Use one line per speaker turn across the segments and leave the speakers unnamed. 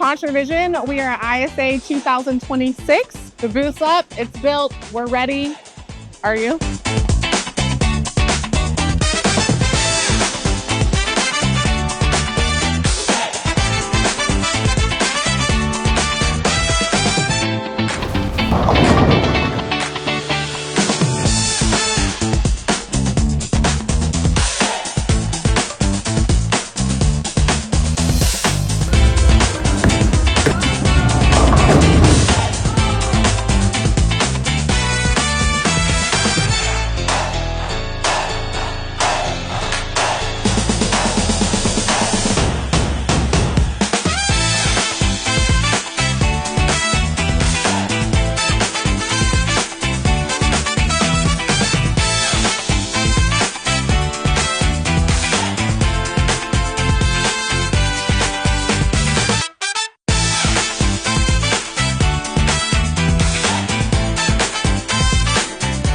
Contra Vision. We are at ISA 2026. The booth's up, it's built, we're ready. Are you?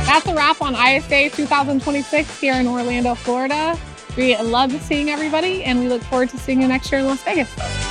That's a wrap on ISA 2026 here in Orlando, Florida. We love seeing everybody, and we look forward to seeing you next year in Las Vegas.